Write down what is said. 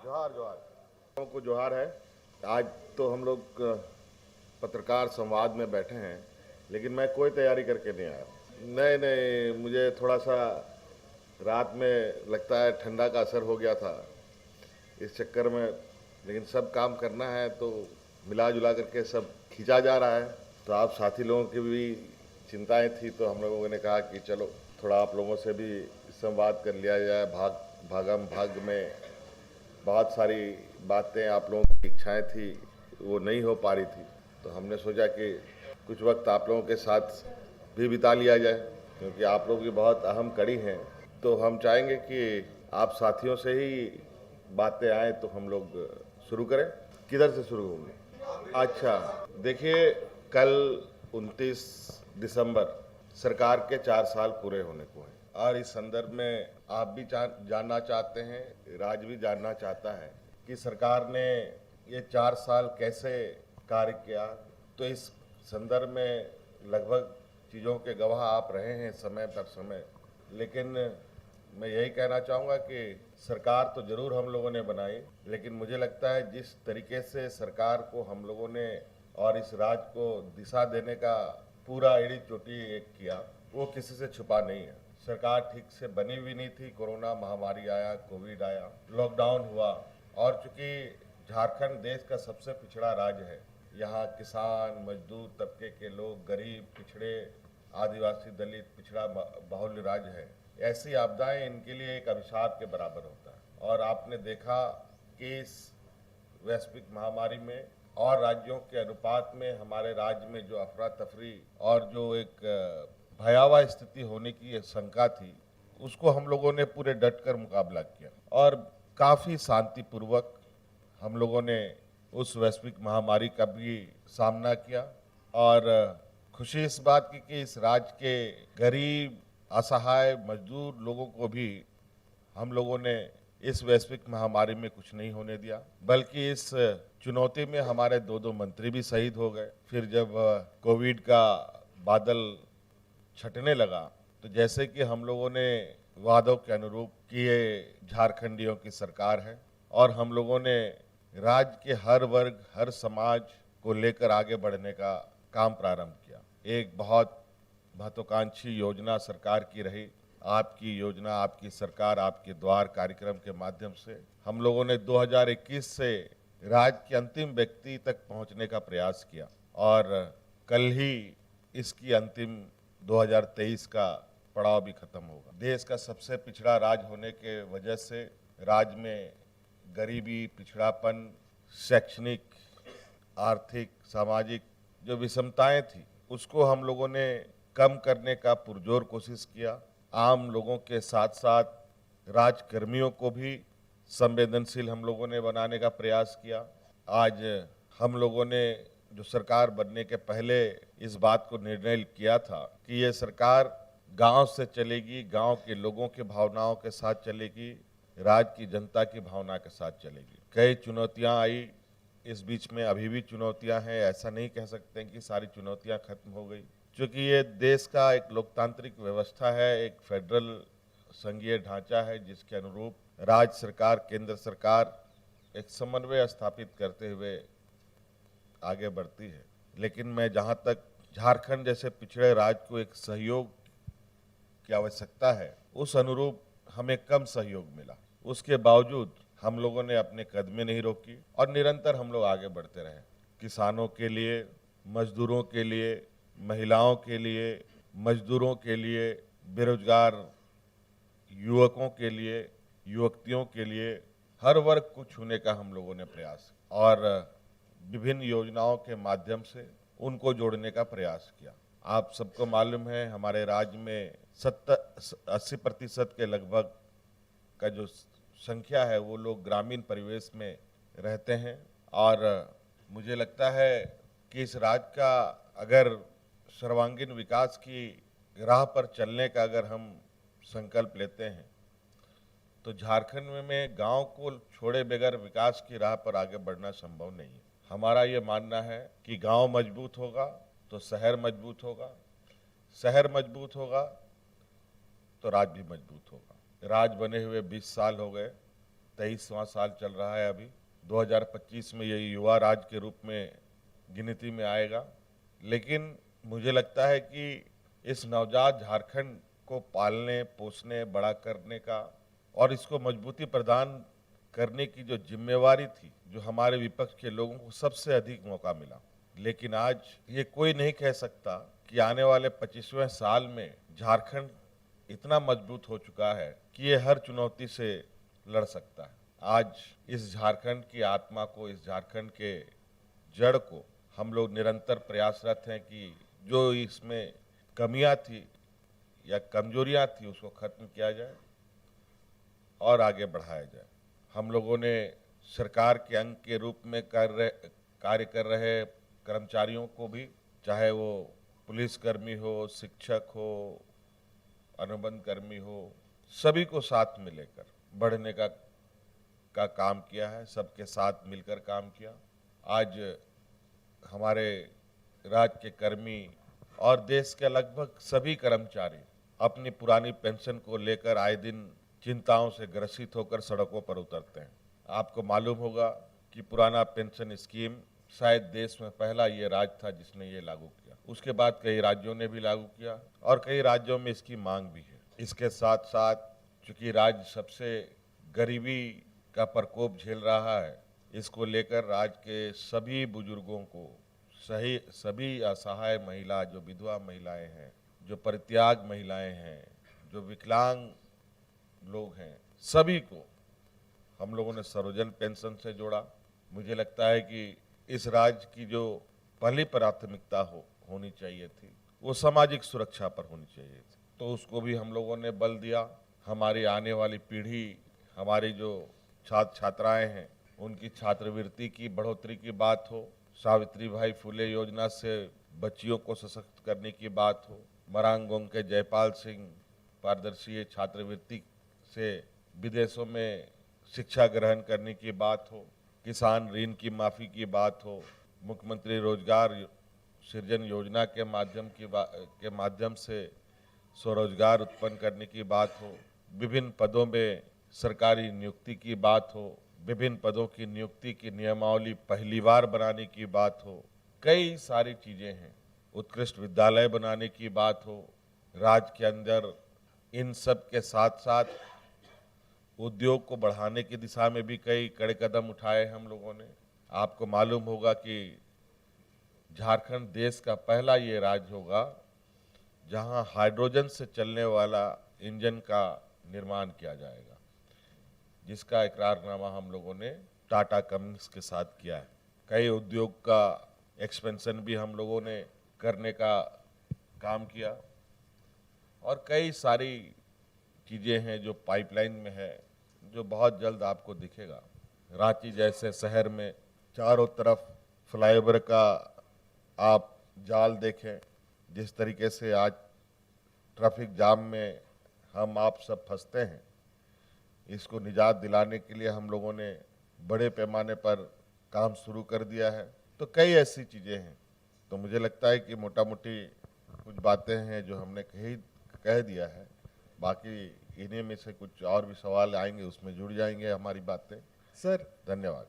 जोहार जोहार को जोहार है। आज तो हम लोग पत्रकार संवाद में बैठे हैं, लेकिन मैं कोई तैयारी करके नहीं आया। नहीं नहीं, मुझे थोड़ा सा रात में लगता है ठंडा का असर हो गया था, इस चक्कर में। लेकिन सब काम करना है तो मिला जुला करके सब खींचा जा रहा है। तो आप साथी लोगों की भी चिंताएं थी, तो हम लोगों ने कहा कि चलो थोड़ा आप लोगों से भी संवाद कर लिया जाए। भागम भाग में बहुत सारी बातें, आप लोगों की इच्छाएं थी, वो नहीं हो पा रही थी। तो हमने सोचा कि कुछ वक्त आप लोगों के साथ भी बिता लिया जाए, क्योंकि आप लोग भी बहुत अहम कड़ी हैं। तो हम चाहेंगे कि आप साथियों से ही बातें आए, तो हम लोग शुरू करें। किधर से शुरू होंगे? अच्छा, देखिए, कल 29 दिसंबर सरकार के 4 साल पूरे होने को हैं, और इस संदर्भ में आप भी जानना चाहते हैं, राज भी जानना चाहता है कि सरकार ने ये 4 साल कैसे कार्य किया। तो इस संदर्भ में लगभग चीज़ों के गवाह आप रहे हैं समय पर समय। लेकिन मैं यही कहना चाहूँगा कि सरकार तो ज़रूर हम लोगों ने बनाई, लेकिन मुझे लगता है जिस तरीके से सरकार को हम लोगों ने और इस राज्य को दिशा देने का पूरा एड़ी चोटी एक किया, वो किसी से छुपा नहीं है। सरकार ठीक से बनी हुई नहीं थी। कोरोना महामारी आया, कोविड आया, लॉकडाउन हुआ, और चूंकि झारखंड देश का सबसे पिछड़ा राज्य है, यहाँ किसान, मजदूर तबके के लोग, गरीब, पिछड़े, आदिवासी, दलित, पिछड़ा बाहुल्य राज्य है। ऐसी आपदाएं इनके लिए एक अभिशाप के बराबर होता है। और आपने देखा कि इस वैश्विक महामारी में और राज्यों के अनुपात में हमारे राज्य में जो अफरा तफरी और जो एक भयावह स्थिति होने की शंका थी, उसको हम लोगों ने पूरे डट कर मुकाबला किया, और काफ़ी शांतिपूर्वक हम लोगों ने उस वैश्विक महामारी का भी सामना किया। और खुशी इस बात की कि इस राज्य के गरीब, असहाय, मजदूर लोगों को भी हम लोगों ने इस वैश्विक महामारी में कुछ नहीं होने दिया, बल्कि इस चुनौती में हमारे दो मंत्री भी शहीद हो गए। फिर जब कोविड का बादल छटने लगा, तो जैसे कि हम लोगों ने वादों के अनुरूप कि ये झारखंडियों की सरकार है, और हम लोगों ने राज्य के हर वर्ग, हर समाज को लेकर आगे बढ़ने का काम प्रारंभ किया। एक बहुत महत्वाकांक्षी योजना सरकार की रही। आपकी योजना, आपकी सरकार, आपके द्वार कार्यक्रम के माध्यम से हम लोगों ने 2021 से राज्य के अंतिम व्यक्ति तक पहुंचने का प्रयास किया, और कल ही इसकी अंतिम 2023 का पड़ाव भी खत्म होगा। देश का सबसे पिछड़ा राज्य होने के वजह से राज्य में गरीबी, पिछड़ापन, शैक्षणिक, आर्थिक, सामाजिक जो विषमताएं थी, उसको हम लोगों ने कम करने का पुरजोर कोशिश किया। आम लोगों के साथ साथ राजकर्मियों को भी संवेदनशील हम लोगों ने बनाने का प्रयास किया। आज हम लोगों ने जो सरकार बनने के पहले इस बात को निर्णय किया था कि ये सरकार गांव से चलेगी, गांव के लोगों के भावनाओं के साथ चलेगी, राज्य की जनता की भावना के साथ चलेगी। कई चुनौतियां आई, इस बीच में अभी भी चुनौतियां हैं। ऐसा नहीं कह सकते कि सारी चुनौतियां खत्म हो गई, क्योंकि ये देश का एक लोकतांत्रिक व्यवस्था है, एक फेडरल संघीय ढांचा है, जिसके अनुरूप राज्य सरकार, केंद्र सरकार एक समन्वय स्थापित करते हुए आगे बढ़ती है। लेकिन मैं जहां तक झारखंड जैसे पिछड़े राज्य को एक सहयोग की आवश्यकता है, उस अनुरूप हमें कम सहयोग मिला। उसके बावजूद हम लोगों ने अपने कदमें नहीं रोकी, और निरंतर हम लोग आगे बढ़ते रहे। किसानों के लिए, मजदूरों के लिए, महिलाओं के लिए, मजदूरों के लिए, बेरोजगार युवकों के लिए, युवतियों के लिए, हर वर्ग को छूने का हम लोगों ने प्रयास, और विभिन्न योजनाओं के माध्यम से उनको जोड़ने का प्रयास किया। आप सबको मालूम है, हमारे राज्य में 80% के लगभग का जो संख्या है, वो लोग ग्रामीण परिवेश में रहते हैं। और मुझे लगता है कि इस राज्य का अगर सर्वांगीण विकास की राह पर चलने का अगर हम संकल्प लेते हैं, तो झारखंड में गांव को छोड़े बगैर विकास की राह पर आगे बढ़ना संभव नहीं है। हमारा ये मानना है कि गांव मजबूत होगा तो शहर मजबूत होगा, शहर मजबूत होगा तो राज्य भी मजबूत होगा। राज्य बने हुए 20 साल हो गए, 23वां साल चल रहा है। अभी 2025 में ये युवा राज्य के रूप में गिनती में आएगा। लेकिन मुझे लगता है कि इस नवजात झारखंड को पालने, पोसने, बड़ा करने का और इसको मजबूती प्रदान करने की जो जिम्मेवारी थी, जो हमारे विपक्ष के लोगों को सबसे अधिक मौका मिला। लेकिन आज ये कोई नहीं कह सकता कि आने वाले 25वें साल में झारखंड इतना मजबूत हो चुका है कि ये हर चुनौती से लड़ सकता है। आज इस झारखंड की आत्मा को, इस झारखंड के जड़ को हम लोग निरंतर प्रयासरत हैं कि जो इसमें कमियां थी या कमजोरियां थी उसको खत्म किया जाए और आगे बढ़ाया जाए। हम लोगों ने सरकार के अंग के रूप में कार्य कर रहे कर्मचारियों को भी, चाहे वो पुलिसकर्मी हो, शिक्षक हो, अनुबंध कर्मी हो, सभी को साथ में लेकर बढ़ने का काम किया है। सबके साथ मिलकर काम किया। आज हमारे राज्य के कर्मी और देश के लगभग सभी कर्मचारी अपनी पुरानी पेंशन को लेकर आए दिन चिंताओं से ग्रसित होकर सड़कों पर उतरते हैं। आपको मालूम होगा कि पुराना पेंशन स्कीम शायद देश में पहला ये राज्य था जिसने ये लागू किया। उसके बाद कई राज्यों ने भी लागू किया और कई राज्यों में इसकी मांग भी है। इसके साथ साथ चूंकि राज्य सबसे गरीबी का प्रकोप झेल रहा है, इसको लेकर राज्य के सभी बुजुर्गों को, सभी असहाय महिला, जो विधवा महिलाएं हैं, जो परित्याग महिलाएं हैं, जो विकलांग लोग हैं, सभी को हम लोगों ने सर्वजन पेंशन से जोड़ा। मुझे लगता है कि इस राज्य की जो पहली प्राथमिकता होनी चाहिए थी वो सामाजिक सुरक्षा पर होनी चाहिए थी, तो उसको भी हम लोगों ने बल दिया। हमारी आने वाली पीढ़ी, हमारी जो छात्र छात्राएं हैं, उनकी छात्रवृत्ति की बढ़ोतरी की बात हो, सावित्रीबाई फुले योजना से बच्चियों को सशक्त करने की बात हो, मरांगोंग के जयपाल सिंह पारदर्शी छात्रवृत्ति से विदेशों में शिक्षा ग्रहण करने की बात हो, किसान ऋण की माफ़ी की बात हो, मुख्यमंत्री रोजगार सृजन योजना के माध्यम से स्वरोजगार उत्पन्न करने की बात हो, विभिन्न पदों में सरकारी नियुक्ति की बात हो, विभिन्न पदों की नियुक्ति की नियमावली पहली बार बनाने की बात हो, कई सारी चीज़ें हैं। उत्कृष्ट विद्यालय बनाने की बात हो राज्य के अंदर, इन सब के साथ साथ उद्योग को बढ़ाने की दिशा में भी कई कड़े कदम उठाए हम लोगों ने। आपको मालूम होगा कि झारखंड देश का पहला ये राज्य होगा जहां हाइड्रोजन से चलने वाला इंजन का निर्माण किया जाएगा, जिसका इकरारनामा हम लोगों ने टाटा कंपनी के साथ किया है। कई उद्योग का एक्सपेंशन भी हम लोगों ने करने का काम किया और कई सारी चीज़ें हैं जो पाइपलाइन में है, जो बहुत जल्द आपको दिखेगा। रांची जैसे शहर में चारों तरफ फ्लाईओवर का आप जाल देखें, जिस तरीके से आज ट्रैफिक जाम में हम आप सब फंसते हैं, इसको निजात दिलाने के लिए हम लोगों ने बड़े पैमाने पर काम शुरू कर दिया है। तो कई ऐसी चीज़ें हैं। तो मुझे लगता है कि मोटा मोटी कुछ बातें हैं जो हमने कह दिया है। बाकी इन्हीं में से कुछ और भी सवाल आएंगे, उसमें जुड़ जाएंगे हमारी बातें। सर धन्यवाद।